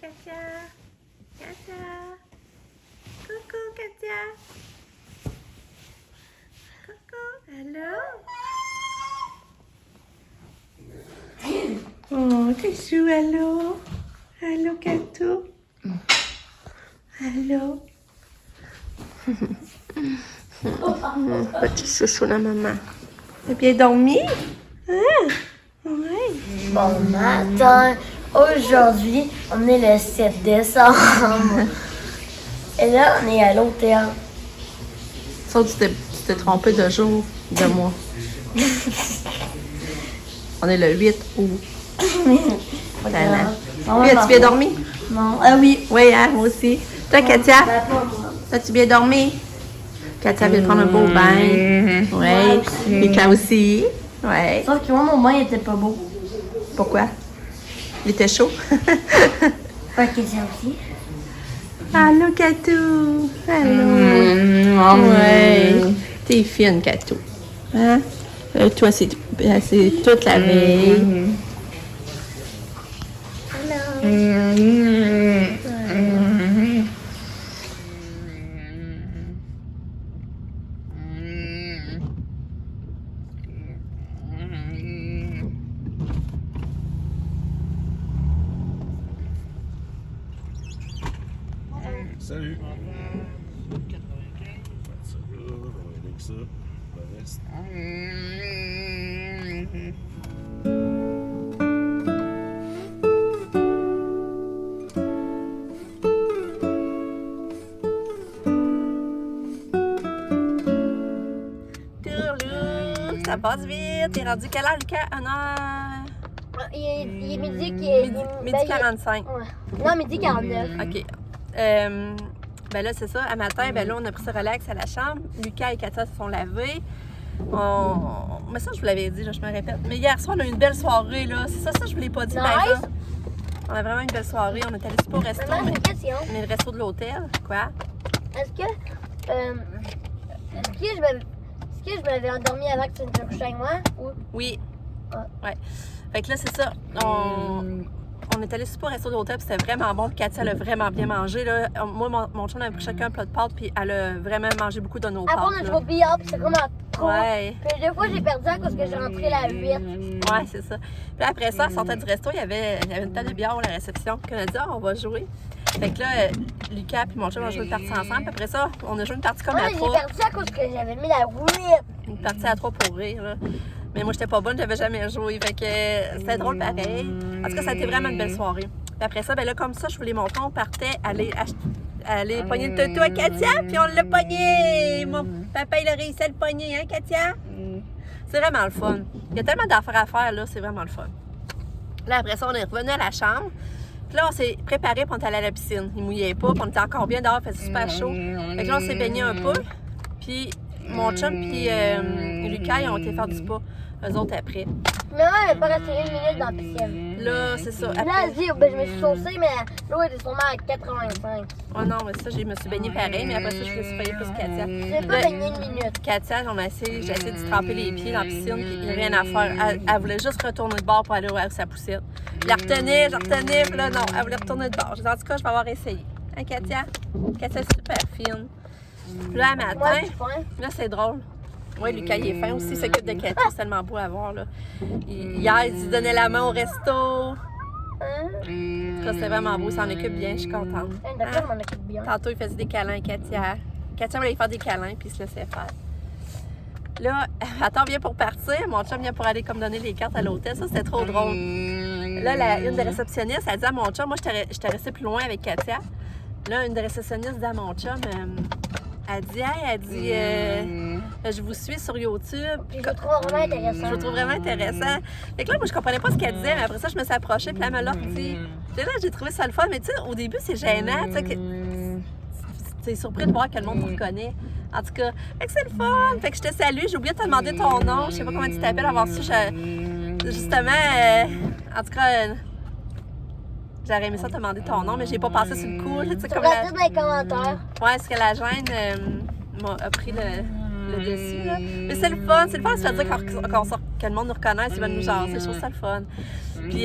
Katia. Katia. Coucou, Katia. Coucou. Allô? Oh, t'es chou, allô? Allô, Katou? Allô? Petit chouchou, la maman. T'as bien dormi? Hein? Oui. Bon matin, aujourd'hui, on est le 7 décembre. Et là, on est à l'hôtel. Sauf que tu t'es trompé de jour, de mois. On est le 8 août. Voilà. Oui, as-tu bien dormi? Non. Ah oui. Oui, hein, moi aussi. Toi, Katia, Ben, pas moi. as-tu bien dormi? Katia vient de prendre un beau bain. Moi Oui. aussi. Mika aussi. Oui. Sauf que moi, mon bain était pas beau. Pourquoi? Il était chaud. Pas question aussi. Allô, Katou. Allô. Oui. T'es fine, Katou. Hein? Toi, c'est toute la veille. Salut! Ça là, on va aider avec ça. Le reste. Tourlou, ça passe vite. T'es rendu quelle heure, Lucas? Ah non. Il est midi Midi 45. Ouais. Non, midi 49. OK. Ben là, c'est ça. À matin, ben là, on a pris ce relax à la chambre. Lucas et Katia se sont lavés. Mais ça, je vous l'avais dit, là, je me répète. Mais hier soir, on a eu une belle soirée, là. C'est ça, je vous l'ai pas dit, par Nice. exemple. On a vraiment une belle soirée. On est allé super au resto. Maman, j'ai une question. Mais le resto de l'hôtel. Quoi? Est-ce que je m'avais endormi avant que tu ne te couches avec moi? Ou... Oui. Ah. Ouais. Fait que là, c'est ça. On est allé super au resto de l'hôtel, puis c'était vraiment bon. Puis Katia, elle a vraiment bien mangé, là. Moi, mon chum a pris chacun un plat de pâtes, puis elle a vraiment mangé beaucoup de nos pâtes. Après, on a joué là. au billard, puis c'est vraiment trop. Ouais. Puis deux fois, j'ai perdu à cause que j'ai rentré la 8. Ouais, c'est ça. Puis après ça, en sortant du resto, il y avait une table de billard à la réception. Puis on a dit, on va jouer. Fait que là, Lucas puis mon chum ont joué une partie ensemble. Puis après ça, on a joué une partie comme à J'ai trois. perdu à cause que j'avais mis la 8. Une partie à trois pour rire, là. Mais moi, j'étais pas bonne, j'avais jamais joué. Fait que c'était drôle pareil. En tout cas, ça a été vraiment une belle soirée. Puis après ça, ben là, comme ça, je vous l'ai montré, on partait aller pogner le toutou à Katia, puis on l'a pogné! Mon papa, il a réussi à le pogner, hein, Katia? C'est vraiment le fun. Il y a tellement d'affaires à faire, là, c'est vraiment le fun. Là, après ça, on est revenu à la chambre. Puis là, on s'est préparé pour aller à la piscine. Il mouillait pas, puis on était encore bien dehors, il faisait super chaud. Fait que là, on s'est baigné un peu. Puis mon chum puis Lucas, ils ont été faire du spa. Eux autres après. Mais moi, elle n'est pas restée 1 minute dans la piscine. Là, c'est ça. Là, elle dit, ben, je me suis saucée, mais l'eau était sûrement à 85. Oh non, mais ça, je me suis baignée pareil, mais après ça, je me suis payée plus Katia. J'ai pas Là, baigné 1 minute. Katia, j'ai essayé de se tremper les pieds dans la piscine, puis il n'y a rien à faire. Elle voulait juste retourner de bord pour aller à sa poussette. Je la retenais, puis là, non, elle voulait retourner de bord. J'ai dit, en tout cas, je vais avoir essayé. Hein, Katia? Katia, c'est super fine. Puis là, Moi, matin, je point. là, c'est drôle. Oui, Lucas, il est fin aussi, il s'occupe de Katia, c'est tellement beau à voir, là. Hier, il se donnait la main au resto. En Hein? tout cas, c'était vraiment beau, il s'en occupe bien, je suis contente. D'accord, on m'en occupe bien. Tantôt, il faisait des câlins à Katia. Katia voulait lui faire des câlins, puis il se laissait faire. Là, attends, vient pour partir. Mon chum vient pour aller comme donner les cartes à l'hôtel. Ça, c'était trop drôle. Là, une des réceptionnistes, elle dit à mon chum, moi, j'étais restée plus loin avec Katia. Là, une des réceptionnistes dit à mon chum, elle dit, je vous suis sur YouTube. Puis je le trouve vraiment intéressant. Je le trouve vraiment intéressant. Fait que là, moi, je comprenais pas ce qu'elle disait, mais après ça, je me suis approchée, puis elle me l'a dit. Puis là, j'ai trouvé ça le fun, mais tu sais, au début, c'est gênant, tu sais, que t'es surpris de voir que le monde te reconnaît. En tout cas, fait que c'est le fun. Fait que je te salue. J'ai oublié de te demander ton nom. Je sais pas comment tu t'appelles, avoir su. Justement, en tout cas, j'aurais aimé ça te demander ton nom, mais j'ai pas passé sur le coup. Tu sais, Tu comme pourras dire dans les commentaires. Ouais, est-ce que la gêne a pris le dessus, là. Mais c'est le fun, ça veut dire que le monde nous reconnaisse, il va nous jaser, je trouve ça le fun. Puis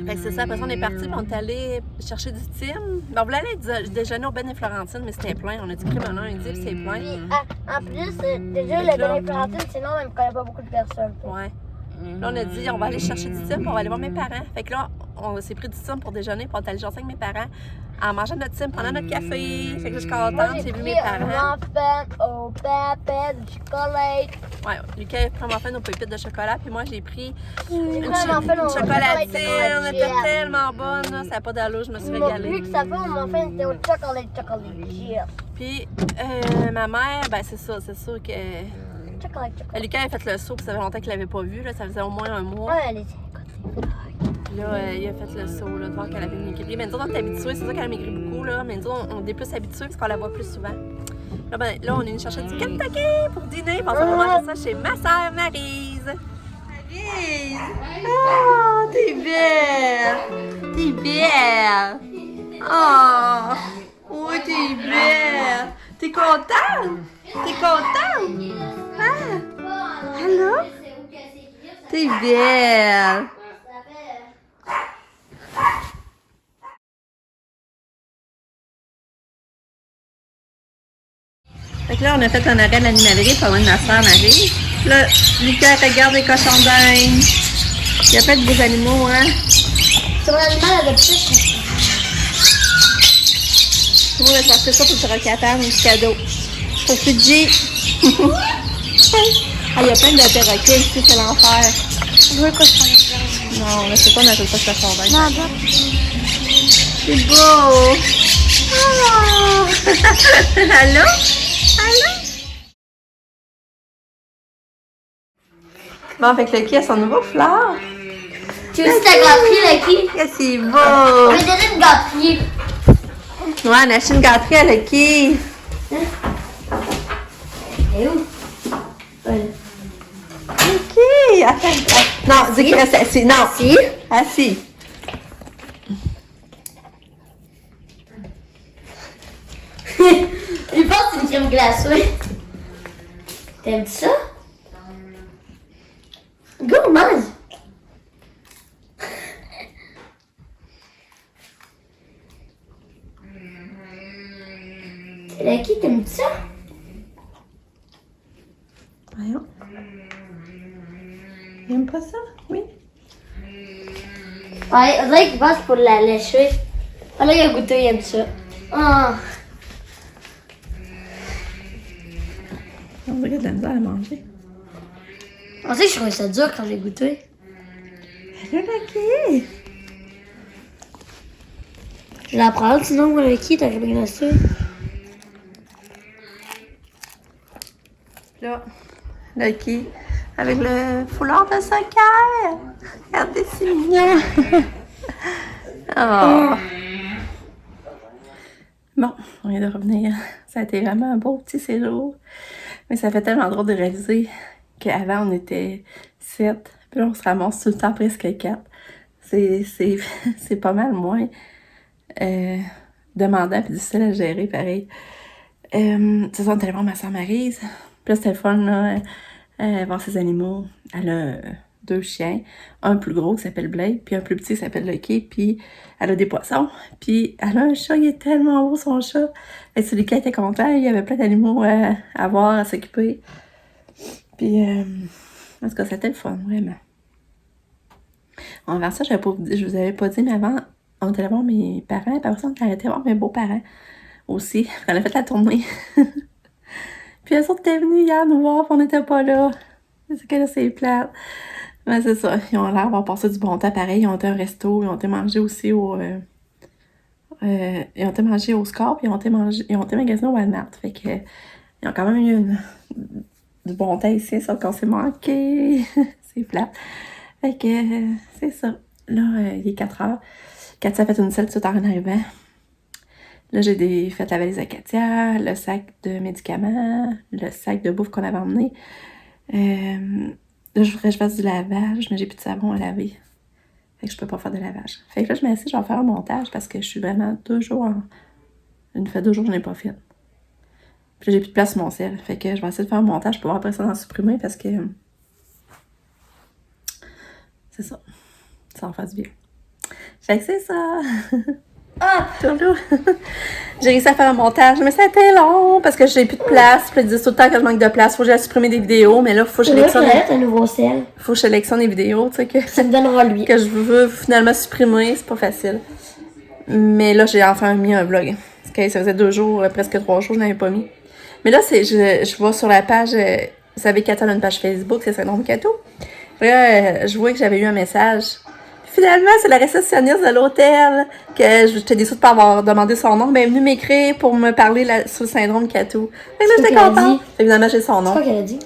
Fait que c'est ça, après ça, on est parti, puis on est allé chercher du Tim. Ben, on voulait aller déjeuner au Ben et Florentine, mais c'était plein. On a dit crème en un, il dit, puis c'est plein. En plus, déjà, le Ben et Florentine, sinon, on ne connaît pas beaucoup de personnes. Ouais. Là, on a dit, on va aller chercher du Tim, puis on va aller voir mes parents. Fait que là, on s'est pris du Tim pour déjeuner, puis on est allé jaser avec mes parents en mangeant notre Tim, pendant notre café. Fait que là, je suis contente, j'ai vu mes parents. Au pépé du chocolat. Ouais, Lucas a pris un muffin aux pépites de chocolat, puis moi, j'ai pris une chocolatine. chocolatine. Elle était tellement bonne, là, ça n'a pas d'allure, je me suis régalée. Vu que ça fait, mon muffin était au chocolat. Puis, ma mère, ben c'est ça, c'est sûr que... Lucas a fait le saut, puis ça fait longtemps qu'il l'avait pas vu, là, ça faisait au moins un mois. Ouais, elle était Puis là, il a fait le saut, là, de voir qu'elle avait maigri. Mais nous autres, on est habitués, c'est sûr qu'elle a maigri beaucoup, là, mais nous autres, on est plus habitués parce qu'on la voit plus souvent. Là, ben, là on est venu chercher du Kentucky pour dîner, puis on s'en va manger ça chez ma sœur Maryse. Maryse! Oh, t'es belle! T'es belle! Oh! Oui, t'es belle! T'es contente? T'es contente? Ah! Allô? T'es belle! Fait que là, on a fait un arrêt de l'animalerie pour ma soeur Marie. Là, Lucas regarde les cochons d'Inde. Il y a plein de beaux animaux, hein? C'est mon animal adopté. Tout le monde va chercher ça pour le rocatane, un cadeau. Pour Fidji. Ah, il y a plein de perroquets ici, c'est l'enfer. Je veux cochon d'Inde. Non, là, c'est pas, on n'appelle pas cochon d'Inde. Non, non. C'est beau! Oh! Allô? Allô? Bon, fait que le qui a son nouveau fleur. Tu veux aussi ta gâterie, Lucky? Que c'est beau! Je vais donner une gâterie. Ouais, on a acheté une gâterie à Lucky. Et où? Voilà. Lucky! Attends. Non, dis qu'il reste assis. Non. Si? Assis. Je pense que c'est une crème glacée. T'aimes ça? Go, mange! Lucky, t'aimes ça? Voyons. Il aime pas ça? Oui. Ouais, on dirait qu'il passe pour la lécher. Ah là, il a goûté, il aime ça. Ah. On dirait de la misère à manger. On sait que je trouvais ça dur quand j'ai goûté. Allô, Lucky! Je la prends, sinon, moi, Lucky, t'as crème glacée. Là, Lucky, avec le foulard de soccer. Regardez, c'est mignon. Oh. Bon, on vient de revenir. Ça a été vraiment un beau petit séjour. Mais ça fait tellement drôle de réaliser qu'avant, on était 7. Puis là, on se ramasse tout le temps presque 4. C'est pas mal moins demandant puis difficile à gérer, pareil. C'est ça, on est allé voir ma soeur Maryse. Puis là, c'était le fun, là, voir ses animaux. Elle a 2 chiens. Un plus gros qui s'appelle Blake, puis un plus petit qui s'appelle Lucky. Puis elle a des poissons. Puis elle a un chat, il est tellement beau, son chat. Et celui qui était content, il y avait plein d'animaux à voir, à s'occuper. Puis, en tout cas, c'était le fun, vraiment. Envers ça, je vous avais pas dit, mais avant, on était allé voir mes parents. Par contre, on était voir mes beaux-parents aussi. On a fait la tournée. Puis eux autres étaient venus hier nous voir, puis on n'était pas là. C'est que là, c'est plate. Mais c'est ça, ils ont l'air d'avoir passé du bon temps pareil. Ils ont été à un resto, ils ont été manger aussi au... ils ont été manger au Score, puis ils ont été magasiner au Walmart. Fait que ils ont quand même eu du bon temps ici, sauf qu'on s'est manqué. C'est plate. Fait que c'est ça. Là, il est 4h. Katia a fait une selle tout en arrivant. Là, j'ai fait la valise à Katia, le sac de médicaments, le sac de bouffe qu'on avait emmené. Là, je voudrais que je fasse du lavage, mais j'ai plus de savon à laver. Fait que je peux pas faire de lavage. Fait que là, je m'assieds, je vais faire un montage parce que je suis vraiment toujours en... Une fois 2 jours, je n'ai pas fait. Puis là, j'ai plus de place sur mon sel. Fait que je vais essayer de faire un montage pour pouvoir après ça en supprimer parce que... C'est ça. Ça en fait du bien. Fait que c'est ça. Ah! Tourlou. J'ai réussi à faire un montage, mais ça a été long parce que j'ai plus de place. Puis ils disent tout le temps que je manque de place. Faut que j'aille supprimer des vidéos, mais là, faut que je sélectionne. Un nouveau sel. Faut que je sélectionne des vidéos, tu sais, Ça me donnera lui. que je veux finalement supprimer. C'est pas facile. Mais là, j'ai enfin mis un vlog. Parce que ça faisait 2 jours, presque 3 jours, je n'avais pas mis. Mais là, je vois sur la page, vous savez, Kato a une page Facebook, c'est Syndrome Kato. Là, je vois que j'avais eu un message. Finalement, c'est la réceptionniste de l'hôtel que j'étais déçue de ne pas avoir demandé son nom. Ben, elle est venue m'écrire pour me parler sur le syndrome Kato. Fait que là, j'étais contente. Finalement, j'ai son nom. C'est quoi qu'elle a dit?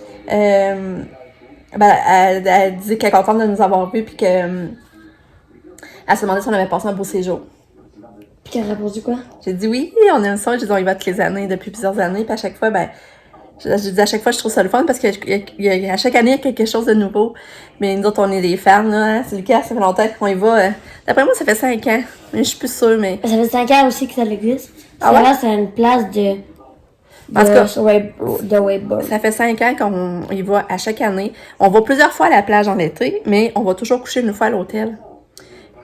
Elle dit qu'elle est contente de nous avoir vus puis que elle se demandait si on avait passé un beau séjour. Puis qu'elle a répondu quoi? J'ai dit oui, on aime ça. J'ai dit on y va toutes les années, depuis plusieurs années. Puis à chaque fois, j'ai dit à chaque fois, je trouve ça le fun parce qu'à chaque année, il y a quelque chose de nouveau. Mais nous autres, on est des fans, là. Hein? C'est Lucas, ça fait longtemps qu'on y va. D'après moi, ça fait 5 ans. Mais je suis plus sûre, mais... Ça fait 5 ans aussi que ça existe. Ah ouais? C'est une place de wakeboard. Ça fait 5 ans qu'on y va à chaque année. On va plusieurs fois à la plage en été, mais on va toujours coucher une fois à l'hôtel.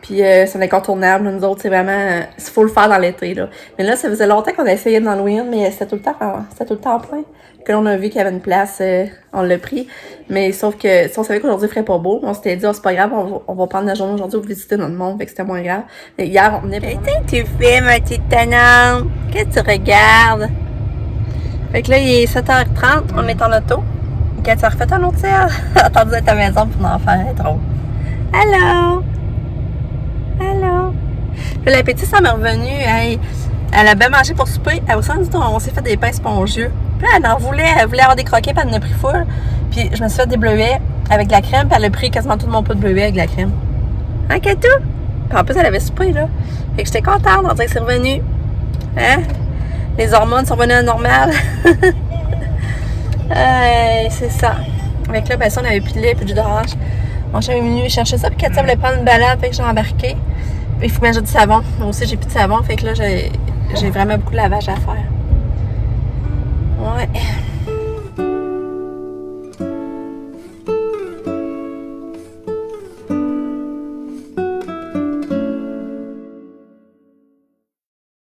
Puis c'est incontournable, nous autres, c'est vraiment... Il faut le faire dans l'été, là. Mais là, ça faisait longtemps qu'on a essayé dans l'Halloween, mais c'était tout le temps plein. Que l'on a vu qu'il y avait une place, on l'a pris. Mais sauf que si on savait qu'aujourd'hui il ferait pas beau, on s'était dit, oh, c'est pas grave, on va prendre la journée aujourd'hui pour visiter notre monde, fait que c'était moins grave. Mais hier, on venait... Qu'est-ce que tu fais, ma petite tannante? Qu'est-ce que tu regardes? Fait que là, il est 7h30, on est en auto. Quand tu as refait un autre ciel, attendu à ta maison pour en faire un drôle. Allô? Allô? Puis l'appétit, ça m'est revenu. Elle a bien mangé pour souper. Elle aussi, on s'est fait des pains spongieux. Puis là, elle voulait avoir des croquets, puis elle en a pris full. Puis je me suis fait des bleuets avec de la crème, puis elle a pris quasiment tout mon pot de bleuets avec de la crème. Hein, Katou? Puis en plus, elle avait soupé, là. Fait que j'étais contente, on dirait que c'est revenu. Hein? Les hormones sont revenues à la normale. C'est ça. Avec là, ben ça, on avait plus de lait, plus de jus d'orange. Mon chien est venu chercher ça, puis Katia voulait prendre une balade, fait que j'ai embarqué. Puis il faut que j'ai du savon. Moi aussi, j'ai plus de savon, fait que là, j'ai vraiment beaucoup de lavage à faire. Ouais.